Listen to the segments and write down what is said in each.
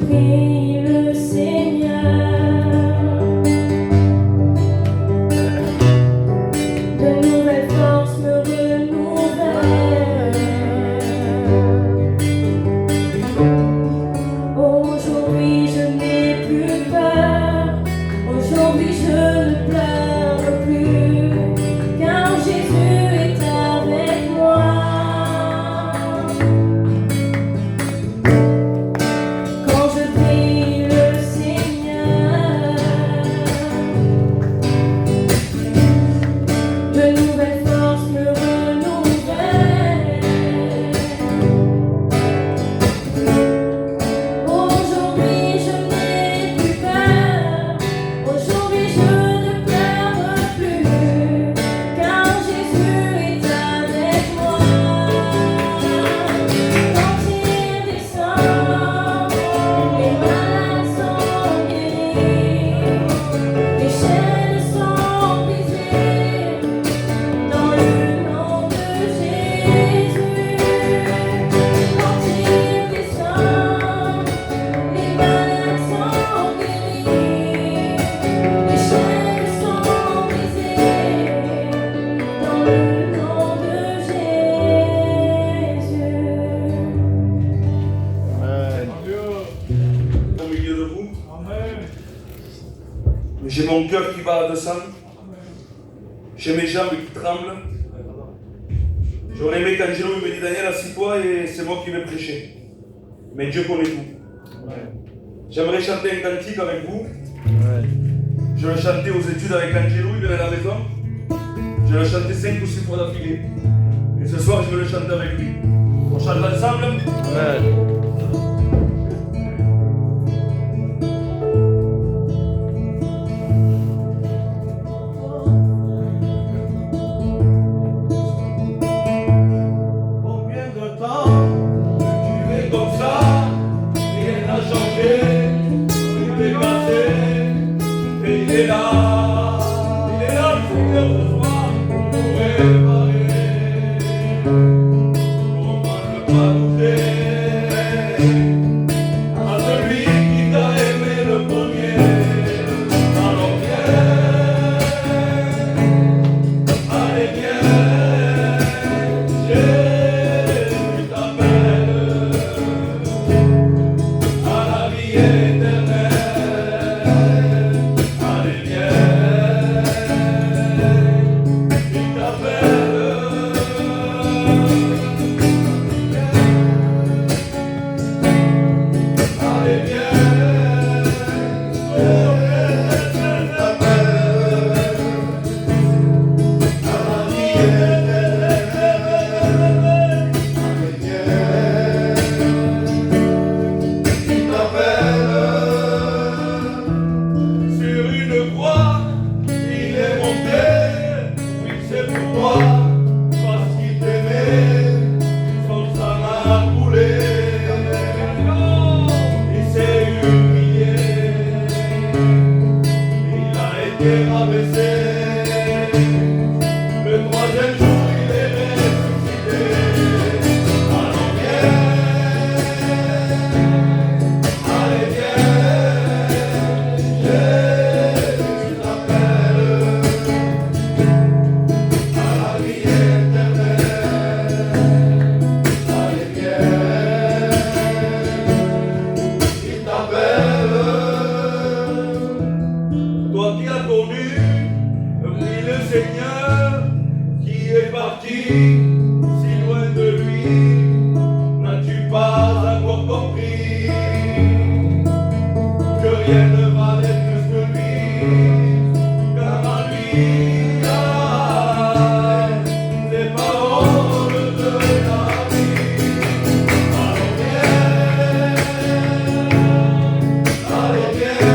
prie le Seigneur de nouvelles forces me renouvellent. Aujourd'hui je n'ai plus peur, aujourd'hui je ne pleure plus, car Jésus est avec moi. Quand je prie le Seigneur, de nouvelles forces me renouvellent. Aujourd'hui je n'ai plus peur, aujourd'hui je ne pleure plus, car Jésus est avec moi. Quand il descend, les malades sont guéris, les chaînes sont brisées, dans le nom de Jésus. Quand il descend, les malades sont guéris, les chaînes sont brisées, dans le nom de Jésus. Au milieu de vous. J'ai mon cœur qui bat à 200. J'ai mes jambes qui tremblent. J'aurais aimé qu'Angelo me dise Daniel, assis-toi et c'est moi qui vais prêcher. Mais Dieu connaît tout. J'aimerais chanter un cantique avec vous. Je le chantais aux études avec Angelo, il est à la maison. Je le chantais 5 ou 6 fois d'affilée. Et ce soir, je vais le chanter avec lui. On chante ensemble. Combien de temps tu es comme ça? Rien n'a changé, tout est cassé, et il est là le Seigneur ce soir pour nous réparer. Comment ne pas douter à celui qui t'a aimé le premier? Alors viens, allez viens, Jésus t'appelle à la vie éternelle. Allez viens, il t'appelle. Allez viens, Jésus t'appelle à la vie éternelle. Allez viens, il t'appelle. Sur une croix, il est monté, oui c'est pour toi, parce qu'il t'aimait, son sang a coulé, il s'est humilié, il a été rabaissé, le troisième jour il est ressuscité. Alors viens, allez viens, Jésus t'appelle à la vie éternelle. Allez viens, il t'appelle. Toi qui as connu, prie le Seigneur qui est parti si loin de lui. N'as-tu pas encore compris que rien ne valait plus que lui, car en lui les paroles de la vie. Alors viens, allez viens,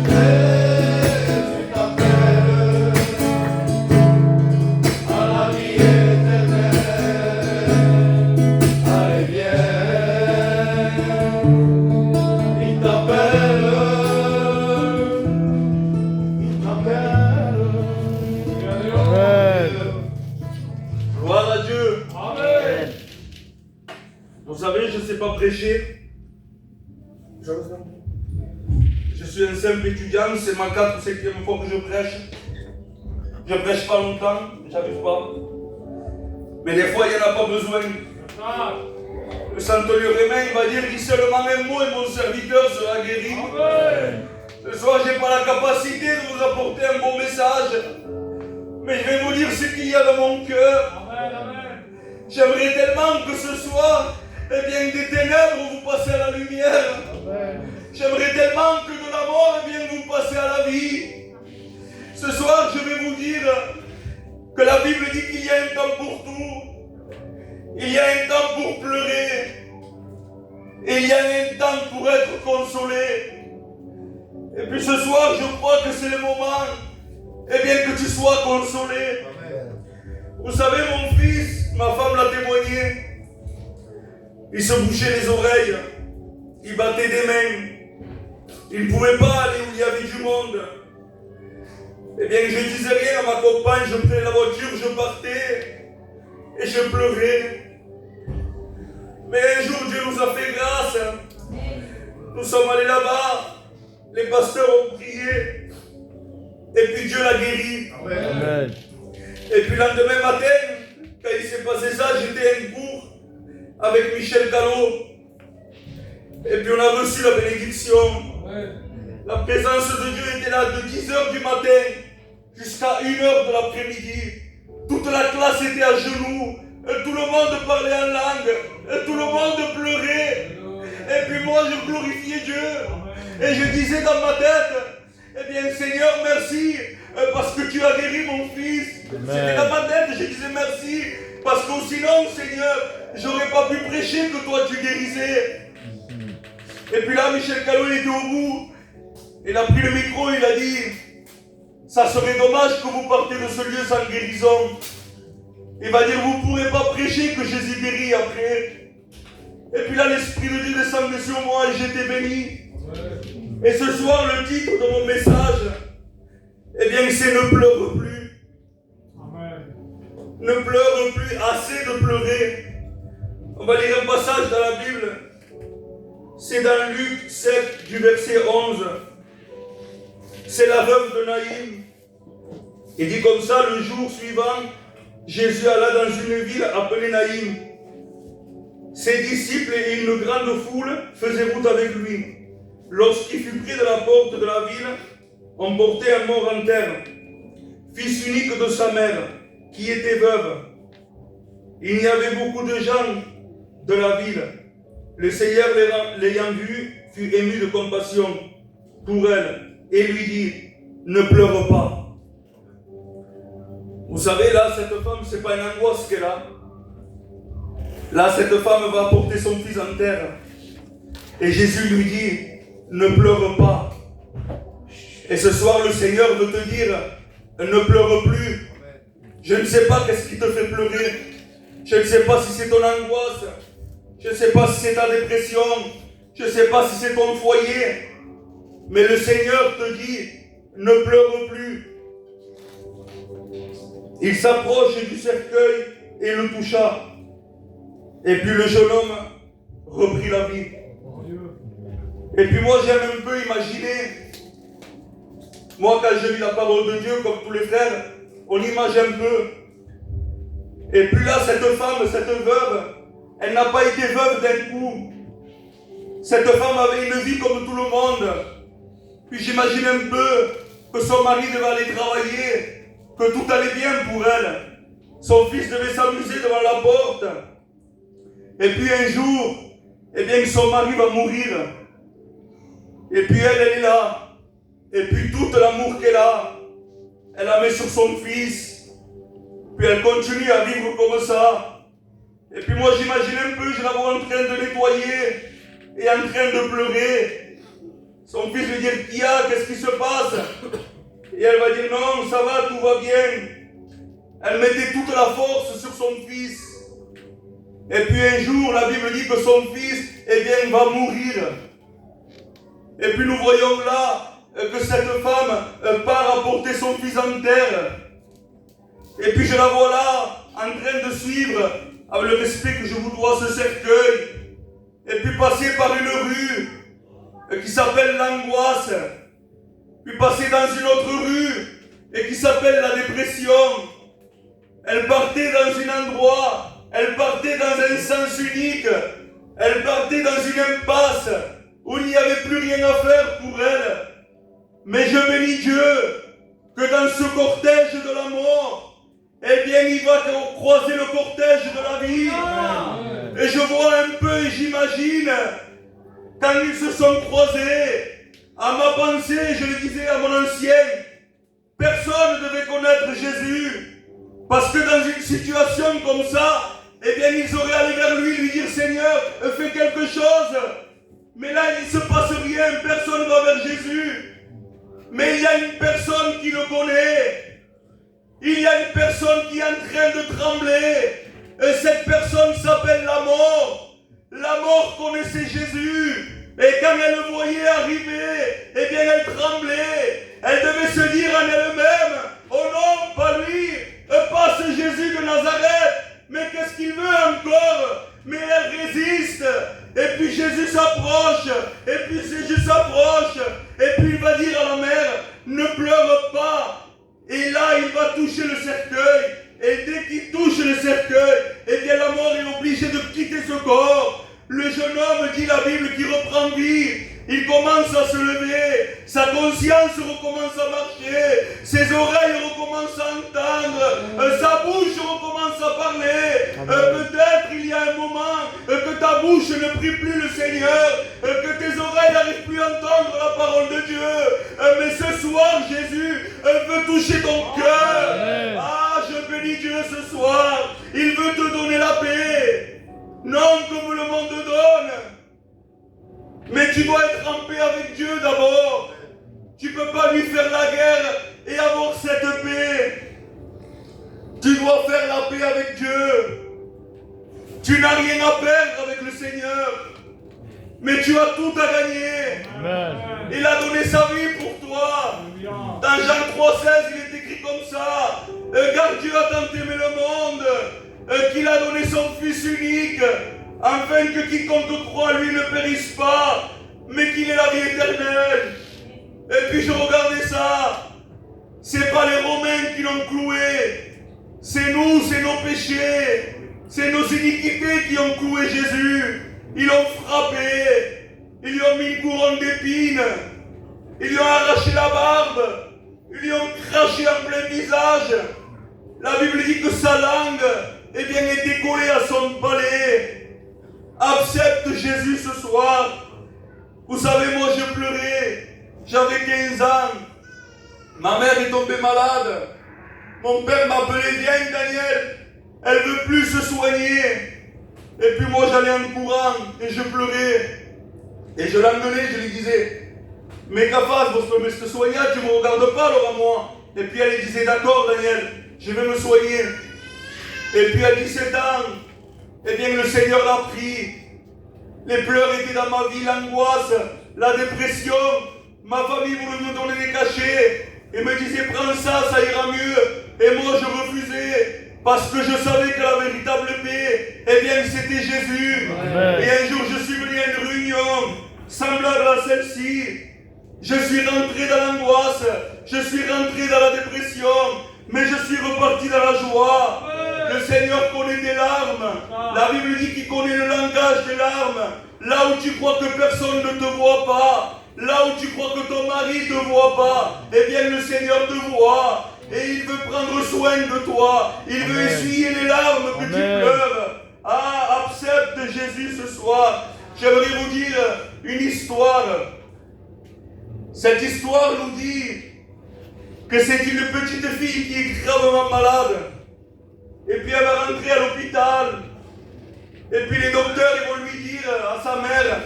Jésus t'appelle à la vie éternelle. Allez viens, il t'appelle, il t'appelle. Gloire à Dieu. Amen. Vous savez, je ne sais pas prêcher, Je suis un simple étudiant, c'est ma 4e ou 5e fois que je prêche. Je ne prêche pas longtemps, j'arrive pas. Mais des fois, il n'y en a pas besoin. Le Saint-Antonio Rémain va dire qu'il seulement un mot et mon serviteur sera guéri. Amen. Ce soir, je n'ai pas la capacité de vous apporter un bon message. Mais je vais vous dire ce qu'il y a dans mon cœur. Amen, amen. J'aimerais tellement que ce soir, eh bien, des ténèbres, vous passez à la lumière. Amen. J'aimerais tellement que de la mort, eh bien, vous passez à la vie. Ce soir, je vais vous dire que la Bible dit qu'il y a un temps pour tout. Il y a un temps pour pleurer. Et il y a un temps pour être consolé. Et puis ce soir, je crois que c'est le moment, eh bien, que tu sois consolé. Amen. Vous savez, mon fils, ma femme l'a témoigné. Il se bouchait les oreilles. Il battait des mains. Il ne pouvait pas aller où il y avait du monde. Eh bien, je ne disais rien à ma compagne, je prenais la voiture, je partais et je pleurais. Mais un jour, Dieu nous a fait grâce. Nous sommes allés là-bas, les pasteurs ont prié et puis Dieu l'a guéri. Amen. Et puis le lendemain matin, quand il s'est passé ça, j'étais à un cours avec Michel Callot. Et puis on a reçu la bénédiction. Amen. La présence de Dieu était là de 10h du matin jusqu'à 1h de l'après-midi. Toute la classe était à genoux. Et tout le monde parlait en langue. Et tout le monde pleurait. Et puis moi je glorifiais Dieu. Et je disais dans ma tête, eh bien Seigneur merci parce que tu as guéri mon fils. C'était dans ma tête, je disais merci. Parce que sinon Seigneur, j'aurais pas pu prêcher que toi tu guérissais. Et puis là Michel Callot il était au bout. Il a pris le micro, il a dit, ça serait dommage que vous partez de ce lieu sans guérison. Il va dire, vous ne pourrez pas prêcher que Jésus guérit après. Et puis là, l'Esprit de Dieu descendait sur moi et j'étais béni. Et ce soir, le titre de mon message, eh bien, c'est ne pleure plus. Amen. Ne pleure plus, assez de pleurer. On va lire un passage dans la Bible. C'est dans Luc 7, du verset 11. C'est la veuve de Naïm. Il dit comme ça, le jour suivant, Jésus alla dans une ville appelée Naïm. Ses disciples et une grande foule faisaient route avec lui. Lorsqu'il fut pris de la porte de la ville, on portait un mort en terre, fils unique de sa mère, qui était veuve. Il y avait beaucoup de gens de la ville. Le Seigneur, l'ayant vue, fut ému de compassion pour elle et lui dit, ne pleure pas. Vous savez, là, cette femme, ce n'est pas une angoisse qu'elle a. Là, cette femme va apporter son fils en terre. Et Jésus lui dit, ne pleure pas. Et ce soir, le Seigneur veut te dire, ne pleure plus. Je ne sais pas qu'est-ce qui te fait pleurer. Je ne sais pas si c'est ton angoisse. Je ne sais pas si c'est ta dépression. Je ne sais pas si c'est ton foyer. Mais le Seigneur te dit, ne pleure plus. Il s'approche du cercueil et le toucha. Et puis le jeune homme reprit la vie. Et puis moi j'aime un peu imaginer. Moi quand je lis la parole de Dieu comme tous les frères, on imagine un peu. Et puis là cette femme, cette veuve, elle n'a pas été veuve d'un coup. Cette femme avait une vie comme tout le monde. Puis j'imagine un peu que son mari devait aller travailler, que tout allait bien pour elle. Son fils devait s'amuser devant la porte. Et puis un jour, eh bien son mari va mourir. Et puis elle est là. Et puis tout l'amour qu'elle a, elle la met sur son fils. Puis elle continue à vivre comme ça. Et puis moi j'imagine un peu, je la vois en train de nettoyer et en train de pleurer. Son fils lui dit, Kia, qu'est-ce qui se passe? Et elle va dire, non, ça va, tout va bien. Elle mettait toute la force sur son fils. Et puis un jour, la Bible dit que son fils, eh bien, va mourir. Et puis nous voyons là que cette femme part apporter son fils en terre. Et puis je la vois là, en train de suivre, avec le respect que je vous dois, ce cercueil. Et puis passer par une rue. qui s'appelle l'angoisse, puis passer dans une autre rue et qui s'appelle la dépression. Elle partait dans un endroit, elle partait dans un sens unique, elle partait dans une impasse où il n'y avait plus rien à faire pour elle. Mais je bénis Dieu que dans ce cortège de la mort, eh bien il va croiser le cortège de la vie. Et je vois un peu et j'imagine quand ils se sont croisés, à ma pensée, je le disais à mon ancien, personne ne devait connaître Jésus. Parce que dans une situation comme ça, eh bien ils auraient allé vers lui dire Seigneur, fais quelque chose. Mais là il ne se passe rien, personne ne va vers Jésus. Mais il y a une personne qui le connaît. Il y a une personne qui est en train de trembler. Et cette personne s'appelle la mort. La mort connaissait Jésus. Et quand elle le voyait arriver, eh bien elle tremblait. Elle devait se dire en elle-même, oh non, pas lui, pas ce Jésus de Nazareth. Mais qu'est-ce qu'il veut encore? Mais elle résiste. Et puis Jésus s'approche. Et puis Jésus s'approche. Et puis il va dire à la mère, ne pleure pas. Et là, il va toucher le cercueil. Et dès qu'il touche le cercueil, eh bien la mort est obligée de quitter ce corps. Le jeune homme, dit la Bible, qui reprend vie. Il commence à se lever, sa conscience recommence à marcher, ses oreilles recommencent à entendre, sa bouche recommence à parler. Peut-être il y a un moment que ta bouche ne prie plus le Seigneur, que tes oreilles n'arrivent plus à entendre la parole de Dieu. Mais ce soir, Jésus veut toucher ton cœur. Ah, je bénis Dieu ce soir. Il veut te donner la paix. Non comme le monde donne. Mais tu dois être en paix avec Dieu d'abord. Tu ne peux pas lui faire la guerre et avoir cette paix. Tu dois faire la paix avec Dieu. Tu n'as rien à perdre avec le Seigneur. Mais tu as tout à gagner. Amen. Il a donné sa vie pour toi. Dans Jean 3,16, il est écrit comme ça. Car Dieu a tant aimé le monde qu'il a donné son Fils unique, afin que quiconque croit en lui ne périsse pas, mais qu'il ait la vie éternelle. Et puis je regardais ça. C'est pas les Romains qui l'ont cloué. C'est nous, c'est nos péchés. C'est nos iniquités qui ont cloué Jésus. Ils l'ont frappé. Ils lui ont mis une couronne d'épines. Ils lui ont arraché la barbe. Ils lui ont craché en plein visage. La Bible dit que sa langue, eh bien, était collée à son palais. Accepte Jésus ce soir. Vous savez, moi je pleurais. J'avais 15 ans. Ma mère est tombée malade. Mon père m'appelait, viens Daniel. Elle ne veut plus se soigner. Et puis moi j'allais en courant et je pleurais. Et je l'engueulais, je lui disais, mais qu'affaire, vous me soigner, tu ne me regardes pas alors à moi. Et puis elle disait, d'accord Daniel, je vais me soigner. Et puis à 17 ans, eh bien le Seigneur l'a pris. Les pleurs étaient dans ma vie, l'angoisse, la dépression. Ma famille voulait me donner des cachets et me disait prends ça, ça ira mieux. Et moi je refusais parce que je savais que la véritable paix, eh bien c'était Jésus. Amen. Et un jour je suis venu à une réunion semblable à celle-ci. Je suis rentré dans l'angoisse, je suis rentré dans la dépression, mais je suis reparti dans la joie. Le Seigneur connaît tes larmes. La Bible dit qu'il connaît le langage des larmes. Là où tu crois que personne ne te voit pas, là où tu crois que ton mari ne te voit pas, eh bien le Seigneur te voit. Et il veut prendre soin de toi. Il veut essuyer les larmes que tu pleures. Ah, accepte Jésus ce soir. J'aimerais vous dire une histoire. Cette histoire nous dit que c'est une petite fille qui est gravement malade. Et puis elle va rentrer à l'hôpital. Et puis les docteurs ils vont lui dire à sa mère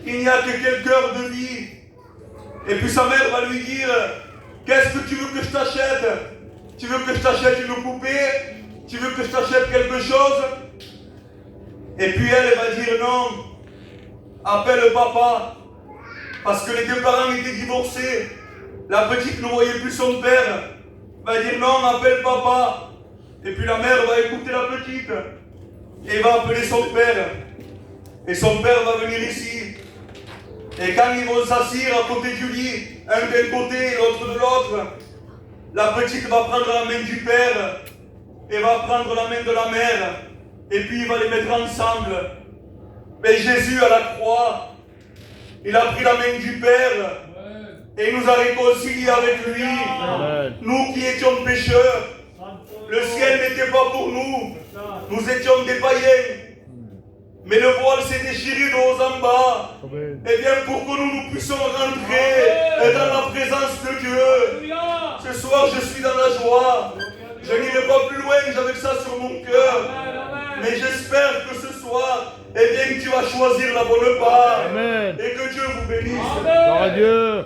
qu'il n'y a que quelques heures de vie. Et puis sa mère va lui dire, qu'est-ce que tu veux que je t'achète? Tu veux que je t'achète une poupée? Tu veux que je t'achète quelque chose? Et puis elle va dire non, appelle papa. Parce que les deux parents étaient divorcés. La petite ne voyait plus son père. Va dire non, appelle papa. Et puis la mère va écouter la petite. Et va appeler son père. Et son père va venir ici. Et quand ils vont s'asseoir à côté du lit, un d'un côté, l'autre de l'autre, la petite va prendre la main du père et va prendre la main de la mère. Et puis il va les mettre ensemble. Mais Jésus à la croix, il a pris la main du Père et il nous a réconciliés avec lui. Amen. Nous qui étions pécheurs, le ciel n'était pas pour nous. Nous étions des païens. Mais le voile s'est déchiré de haut en bas. Amen. Et bien pour que nous puissions rentrer dans la présence de Dieu. Ce soir je suis dans la joie. Je n'irai pas plus loin, j'avais ça sur mon cœur. Mais j'espère que ce soir, eh bien, tu vas choisir la bonne part. Amen. Et que Dieu vous bénisse. Gloire à Dieu.